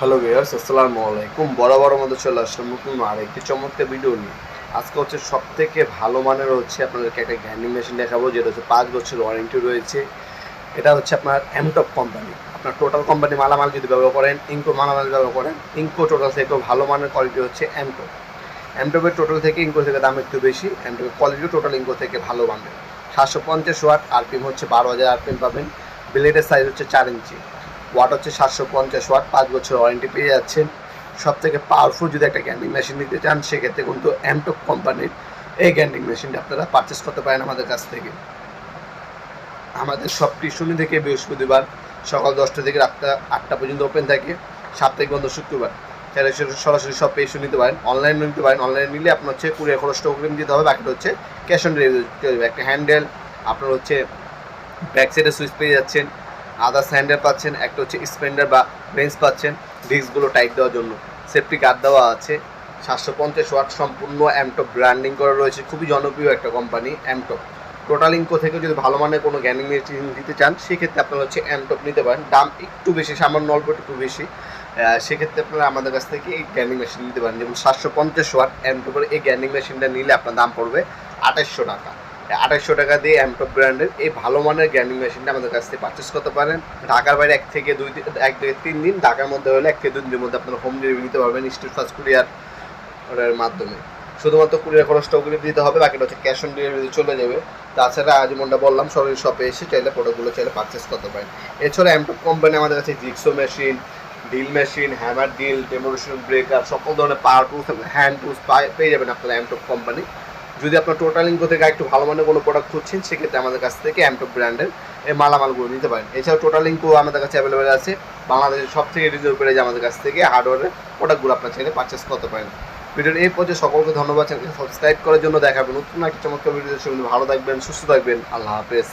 Hello viewers, আসসালামু আলাইকুম। বরাবর মতো চলে আসলাম নতুন আরেকটি চমৎকার ভিডিও নিয়ে। আজকে হচ্ছে সব থেকে ভালো মানের আপনাদেরকে একটা গ্রাইন্ডিং মেশিন দেখাবো, যেটা হচ্ছে 5 বছর ওয়ারেন্টি রয়েছে। এটা হচ্ছে আপনার এমটপ কোম্পানি। আপনার টোটাল কোম্পানি মালামাল যদি ব্যবহার করেন, ইনকো মালামাল ব্যবহার করেন, ইনকো টোটাল থেকেও ভালো মানের কোয়ালিটি হচ্ছে এমটপ। এমটপের টোটাল থেকে ইনকো থেকে দাম একটু বেশি, এমটপের কোয়ালিটিও টোটাল ইনকো থেকে ভালো মানের। 750 ওয়াট, আরপিএম হচ্ছে 12,000 আরপিএম পাবেন। ব্লেডের সাইজ হচ্ছে 4 ইঞ্চি, ওয়াট হচ্ছে 750 ওয়াট, 5 বছর ওয়ারেন্টি পেয়ে যাচ্ছেন। সব থেকে পাওয়ারফুল যদি একটা গ্যান্ডিং মেশিন নিতে চান, সেক্ষেত্রে কিন্তু এমটপ কোম্পানির এই গ্যান্ডিং মেশিনটা আপনারা পারচেস করতে পারেন আমাদের কাছ থেকে। আমাদের সবটি শনি থেকে বৃহস্পতিবার সকাল 10টা থেকে রাত 8টা পর্যন্ত ওপেন থাকে, সাপ্তাহিক বন্ধ শুক্রবার। তাহলে সরাসরি সব পেয়ে নিতে পারেন, অনলাইনে নিতে পারেন। অনলাইনে নিলে আপনার হচ্ছে কুরিয়ার খরচটা অগ্রিম দিতে হবে, বাকিটা হচ্ছে ক্যাশ অন ডেলিভারি। একটা হ্যান্ডেল, আপনার হচ্ছে ব্যাক সাইডে সুইচ পেয়ে যাচ্ছেন, আদার্স হ্যান্ডেল পাচ্ছেন, একটা হচ্ছে স্পেন্ডার বা বেঞ্চ পাচ্ছেন ডিস্কগুলো টাইট দেওয়ার জন্য। সেফটি গার্ড দেওয়া আছে। 750 ওয়াট সম্পূর্ণ এমটপ ব্র্যান্ডিং করা রয়েছে, খুবই জনপ্রিয় একটা কোম্পানি এমটপ। টোটাল ইনকো থেকে যদি ভালো মানের কোনো গ্যান্ডিং মেশিন দিতে চান, সেক্ষেত্রে আপনারা হচ্ছে এমটপ নিতে পারেন। দাম একটু বেশি, সামান্য অল্প একটু বেশি। সেক্ষেত্রে আপনারা আমাদের কাছ থেকে এই গ্যান্ডিং মেশিন নিতে পারেন। যেমন 750 ওয়াট এমটপের এই গ্যান্ডিং মেশিনটা নিলে আপনার দাম পড়বে 2800 টাকা। 2800 টাকা দিয়ে এমটপ ব্র্যান্ডের এই ভালো মানের গ্যান্ডিং মেশিনটা আমাদের কাছ থেকে পারচেস করতে পারেন। ঢাকার বাইরে 1 থেকে 3 দিন, ঢাকার মধ্যে হলে 1 থেকে 2 দিনের মধ্যে আপনারা হোম ডেলিভারি নিতে পারবেন স্টেট ফাস্ট কুরিয়ার অর্ডারের মাধ্যমে। শুধুমাত্র কুরিয়ার খরচটা অগ্রিম দিতে হবে, বাকিটা হচ্ছে ক্যাশ অন ডেলিভারি চলে যাবে। তাছাড়া যেমনটা বললাম, সরাসরি শপে এসে চাইলে প্রোডাক্টগুলো চাইলে পারচেস করতে পারেন। এছাড়া এমটপ কোম্পানি আমাদের কাছে jigsaw machine, drill machine, hammer drill, demolition breaker, সকল ধরনের পাওয়ার টুলস এবং হ্যান্ড টুলস পেয়ে যাবেন আপনারা এমটপ কোম্পানি। যদি আপনার টোটাল ইনকো থেকে একটু ভালো মানের কোনো প্রোডাক্ট খুঁজছেন, সেক্ষেত্রে আমাদের কাছ থেকে এমটপ ব্র্যান্ডের এই মালামালগুলো নিতে পারেন। এছাড়াও টোটাল ইনকো আমাদের কাছে অ্যাভেলেবেল আছে। বাংলাদেশের সব থেকে রিজনেবল প্রাইসে আমাদের কাছ থেকে হার্ডওয়্যারের প্রোডাক্টগুলো আপনার চাইলে পারচেস করতে পারেন। ভিডিওর এই পর্যায়ে সকলকে ধন্যবাদ। চ্যানেলকে সাবস্ক্রাইব করার জন্য। দেখাবেন নতুন একটা চমৎকার ভিডিও। ভালো থাকবেন, সুস্থ থাকবেন। আল্লাহ হাফেজ।